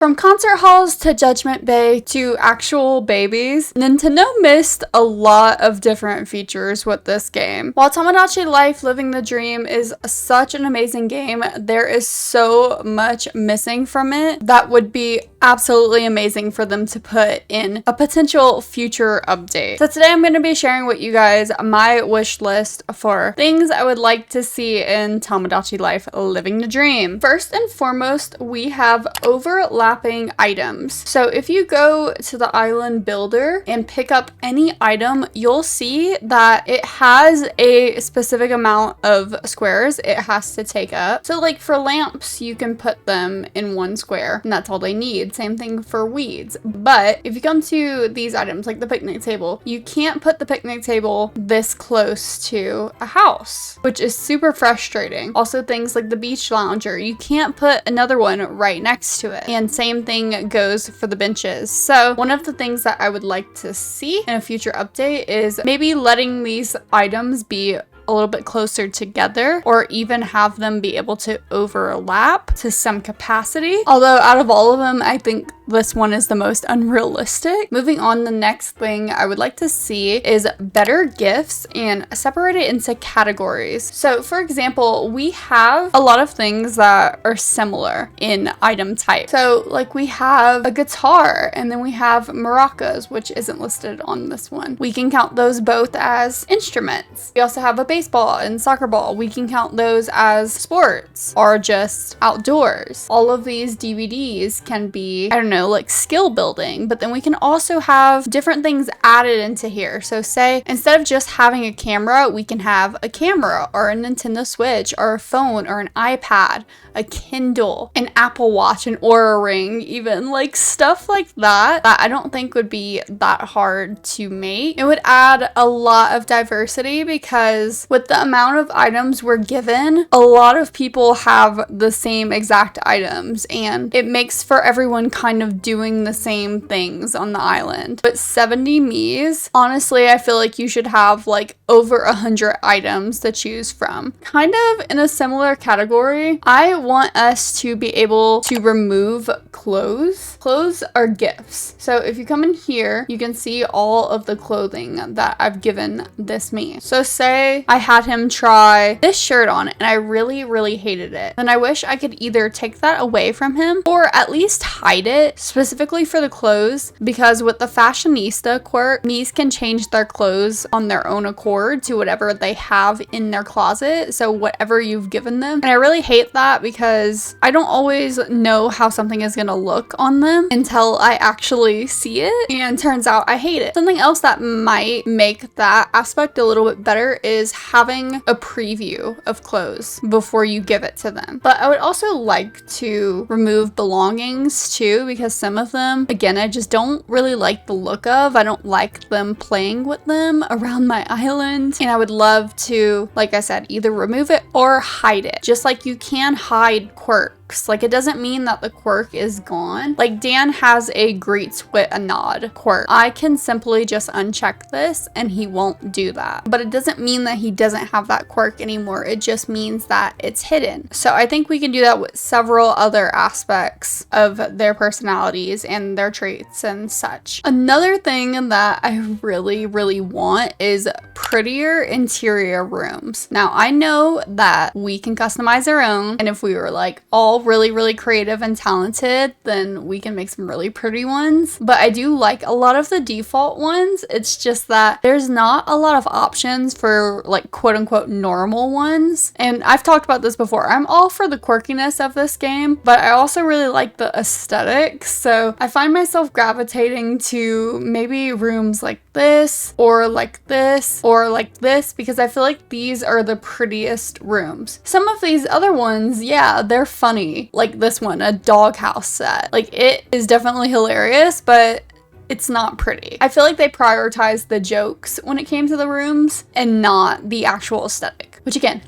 From concert halls to Judgment Bay to actual babies, Nintendo missed a lot of different features with this game. While Tomodachi Life Living the Dream is such an amazing game, there is so much missing from it that would be absolutely amazing for them to put in a potential future update. So today I'm going to be sharing with you guys my wish list for things I would like to see in Tomodachi Life Living the Dream. First and foremost, we have overlapping items. So if you go to the island builder and pick up any item, you'll see that it has a specific amount of squares it has to take up. So like for lamps, you can put them in one square and that's all they need. Same thing for weeds. But if you come to these items like the picnic table, you can't put the picnic table this close to a house, which is super frustrating. Also things like the beach lounger, you can't put another one right next to it. And same thing goes for the benches. So one of the things that I would like to see in a future update is maybe letting these items be a little bit closer together, or even have them be able to overlap to some capacity. Although out of all of them, I think this one is the most unrealistic. Moving on, the next thing I would like to see is better gifts and separate it into categories. So for example, we have a lot of things that are similar in item type. So like we have a guitar and then we have maracas, which isn't listed on this one. We can count those both as instruments. We also have a baseball and soccer ball. We can count those as sports or just outdoors. All of these DVDs can be, I don't know, like skill building, but then we can also have different things added into here. So say instead of just having a camera, we can have a camera or a Nintendo Switch or a phone or an iPad, a Kindle, an Apple Watch, an Oura Ring, even like stuff like that I don't think would be that hard to make. It would add a lot of diversity because with the amount of items we're given, a lot of people have the same exact items and it makes for everyone kind of doing the same things on the island. But 70 Miis, honestly, I feel like you should have like over 100 items to choose from. Kind of in a similar category, I want us to be able to remove clothes. Clothes are gifts. So if you come in here, you can see all of the clothing that I've given this Mii. So say I had him try this shirt on and I really hated it. Then I wish I could either take that away from him or at least hide it specifically for the clothes, because with the fashionista quirk, Miis can change their clothes on their own accord to whatever they have in their closet. So whatever you've given them. And I really hate that because I don't always know how something is gonna look on them until I actually see it, and turns out I hate it. Something else that might make that aspect a little bit better is having a preview of clothes before you give it to them. But I would also like to remove belongings too, because some of them, again, I just don't really like the look of. I don't like them playing with them around my island, and I would love to, like I said, either remove it or hide it. Just like you can hide quirks. Like it doesn't mean that the quirk is gone. Like Dan has a greets with a nod quirk. I can simply just uncheck this and he won't do that. But it doesn't mean that he doesn't have that quirk anymore. It just means that it's hidden. So I think we can do that with several other aspects of their personalities and their traits and such. Another thing that I really want is prettier interior rooms. Now I know that we can customize our own, and if we were like all really creative and talented, then we can make some really pretty ones. But I do like a lot of the default ones. It's just that there's not a lot of options for like quote unquote normal ones. And I've talked about this before. I'm all for the quirkiness of this game, but I also really like the aesthetics. So I find myself gravitating to maybe rooms like this or like this or like this, because I feel like these are the prettiest rooms. Some of these other ones, yeah, they're funny. Like this one, a doghouse set. Like it is definitely hilarious, but it's not pretty. I feel like they prioritized the jokes when it came to the rooms and not the actual aesthetic, which again,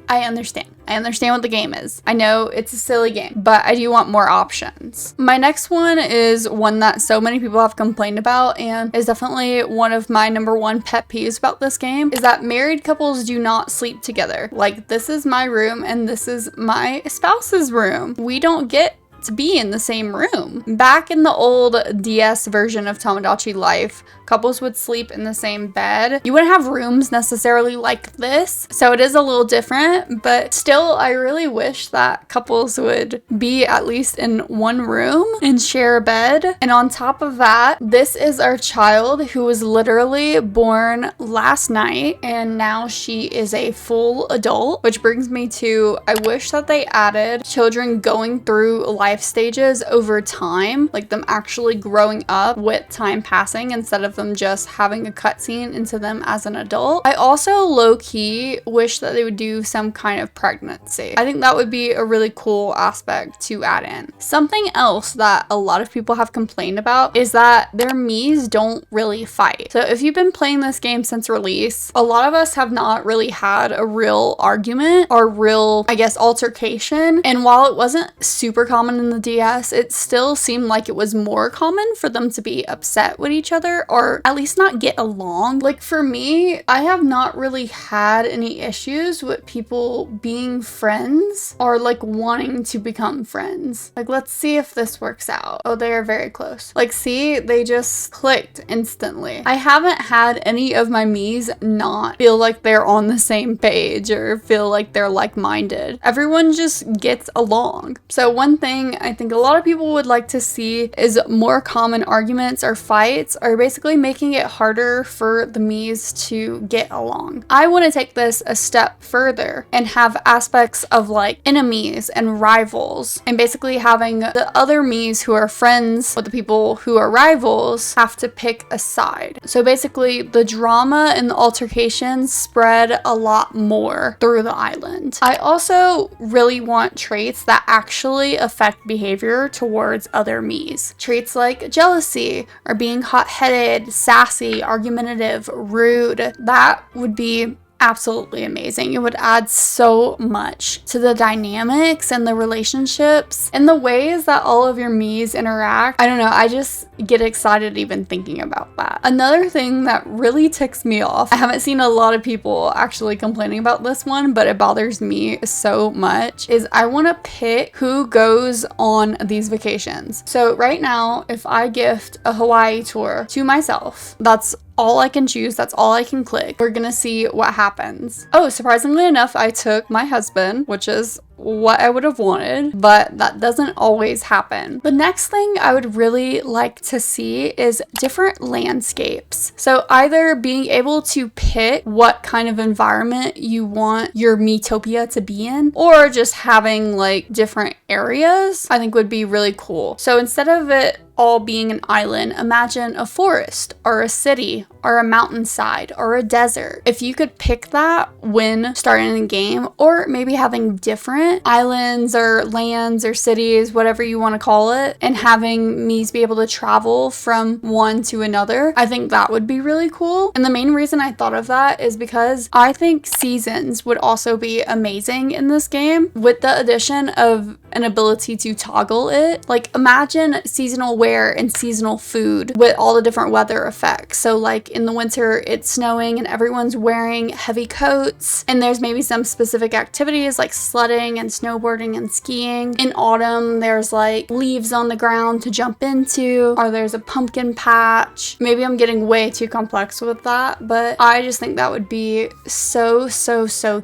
I understand. I understand what the game is. I know it's a silly game, but I do want more options. My next one is one that so many people have complained about and is definitely one of my #1 pet peeves about this game, is that married couples do not sleep together. Like this is my room and this is my spouse's room. We don't get to be in the same room. Back in the old DS version of Tomodachi Life, couples would sleep in the same bed. You wouldn't have rooms necessarily like this, so it is a little different, but still I really wish that couples would be at least in one room and share a bed. And on top of that, this is our child who was literally born last night, and now she is a full adult, which brings me to, I wish that they added children going through life stages over time, like them actually growing up with time passing instead of them just having a cutscene into them as an adult. I also low-key wish that they would do some kind of pregnancy. I think that would be a really cool aspect to add in. Something else that a lot of people have complained about is that their Miis don't really fight. So if you've been playing this game since release, a lot of us have not really had a real argument or real, I guess, altercation. And while it wasn't super common in the DS, it still seemed like it was more common for them to be upset with each other or at least not get along. Like for me, I have not really had any issues with people being friends or like wanting to become friends. Like, let's see if this works out. Oh, they are very close. Like, see, they just clicked instantly. I haven't had any of my Miis not feel like they're on the same page or feel like they're like-minded. Everyone just gets along. So one thing I think a lot of people would like to see is more common arguments or fights, or basically making it harder for the Miis to get along. I want to take this a step further and have aspects of like enemies and rivals, and basically having the other Miis who are friends with the people who are rivals have to pick a side. So basically the drama and the altercations spread a lot more through the island. I also really want traits that actually affect behavior towards other Miis. Traits like jealousy or being hot-headed, sassy, argumentative, rude. That would be absolutely amazing. It would add so much to the dynamics and the relationships and the ways that all of your Miis interact. I don't know, I just get excited even thinking about that. Another thing that really ticks me off, I haven't seen a lot of people actually complaining about this one, but it bothers me so much, is I want to pick who goes on these vacations. So right now, if I gift a Hawaii tour to myself, that's all I can choose, that's all I can click. We're gonna see what happens. Oh, surprisingly enough, I took my husband, which is what I would have wanted, but that doesn't always happen. The next thing I would really like to see is different landscapes. So either being able to pick what kind of environment you want your Miitopia to be in, or just having like different areas, I think would be really cool. So instead of it all being an island, imagine a forest or a city or a mountainside or a desert. If you could pick that when starting the game, or maybe having different islands or lands or cities, whatever you want to call it, and having Miis be able to travel from one to another, I think that would be really cool. And the main reason I thought of that is because I think seasons would also be amazing in this game with the addition of an ability to toggle it. Like imagine seasonal wear and seasonal food with all the different weather effects. So like in the winter it's snowing and everyone's wearing heavy coats, and there's maybe some specific activities like sledding and snowboarding and skiing. In autumn there's like leaves on the ground to jump into, or there's a pumpkin patch. Maybe I'm getting way too complex with that, but I just think that would be so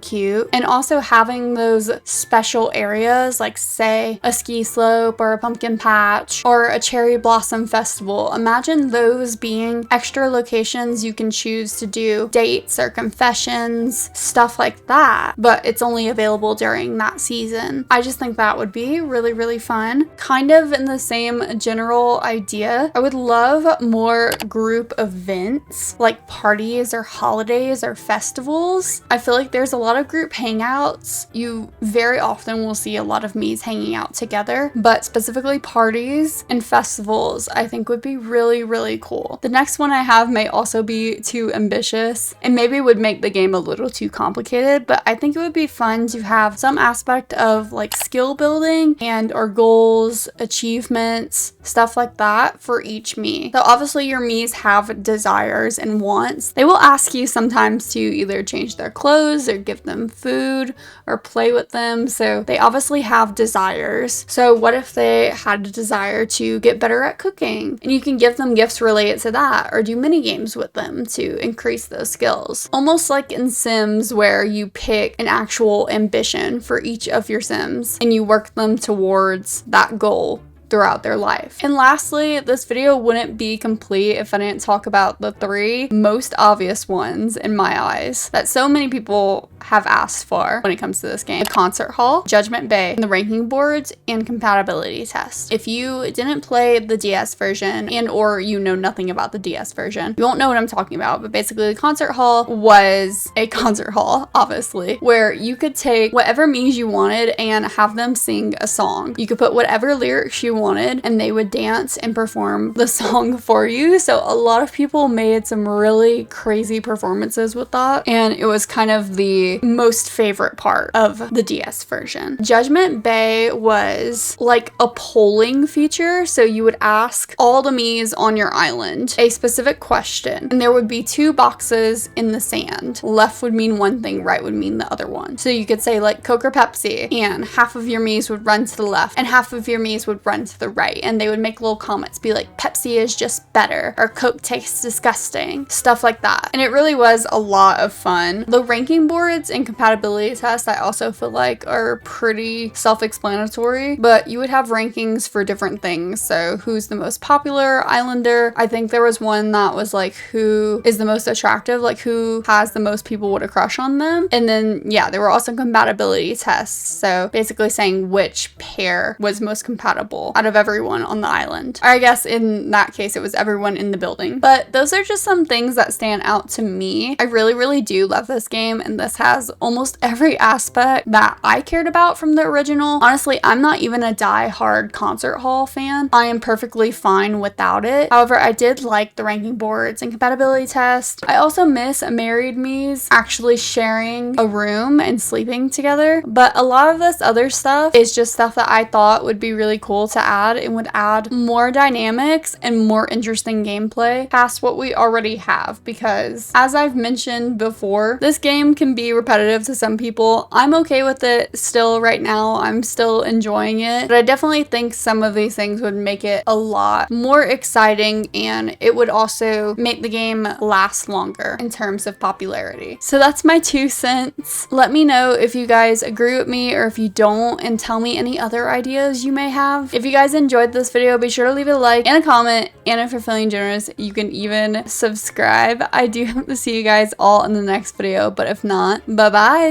cute. And also having those special areas like say a ski slope or a pumpkin patch or a cherry blossom festival. Imagine those being extra locations you can choose to do dates or confessions, stuff like that, but it's only available during that season. I just think that would be really fun. Kind of in the same general idea, I would love more group events like parties or holidays or festivals. I feel like there's a lot of group hangouts. You very often will see a lot of Miis hanging out together, but specifically parties and festivals festivals, I think would be really, really cool. The next one I have may also be too ambitious and maybe would make the game a little too complicated, but I think it would be fun to have some aspect of like skill building and or goals, achievements, stuff like that for each Mii. So obviously your Miis have desires and wants. They will ask you sometimes to either change their clothes or give them food or play with them. So they obviously have desires. So what if they had a desire to get better at cooking? And you can give them gifts related to that or do mini games with them to increase those skills. Almost like in Sims where you pick an actual ambition for each of your Sims and you work them towards that goal throughout their life. And lastly, this video wouldn't be complete if I didn't talk about the 3 most obvious ones in my eyes that so many people have asked for when it comes to this game. The concert hall, Judgment Bay, the ranking boards, and compatibility test. If you didn't play the DS version and or you know nothing about the DS version, you won't know what I'm talking about, but basically the concert hall was a concert hall, obviously, where you could take whatever Miis you wanted and have them sing a song. You could put whatever lyrics you wanted and they would dance and perform the song for you. So a lot of people made some really crazy performances with that, and it was kind of the most favorite part of the DS version. Judgment Bay was like a polling feature, so you would ask all the Miis on your island a specific question and there would be 2 boxes in the sand. Left would mean one thing, right would mean the other one. So you could say like Coke or Pepsi, and half of your Miis would run to the left and half of your Miis would run to the right, and they would make little comments, be like, Pepsi is just better, or Coke tastes disgusting, stuff like that. And it really was a lot of fun. The ranking boards and compatibility tests I also feel like are pretty self-explanatory, but you would have rankings for different things. So who's the most popular islander? I think there was one that was like who is the most attractive, like who has the most people with a crush on them. And then yeah, there were also compatibility tests, so basically saying which pair was most compatible out of everyone on the island. Or I guess in that case it was everyone in the building. But those are just some things that stand out to me. I really, really do love this game, and this has almost every aspect that I cared about from the original. Honestly, I'm not even a die-hard concert hall fan. I am perfectly fine without it. However, I did like the ranking boards and compatibility test. I also miss married Miis actually sharing a room and sleeping together, but a lot of this other stuff is just stuff that I thought would be really cool to add and would add more dynamics and more interesting gameplay past what we already have, because as I've mentioned before, this game can be repetitive to some people. I'm okay with it still right now. I'm still enjoying it, but I definitely think some of these things would make it a lot more exciting, and it would also make the game last longer in terms of popularity. So that's my 2 cents. Let me know if you guys agree with me or if you don't, and tell me any other ideas you may have. If you guys enjoyed this video, be sure to leave a like and a comment, and if you're feeling generous, you can even subscribe. I do hope to see you guys all in the next video, but if not, bye bye.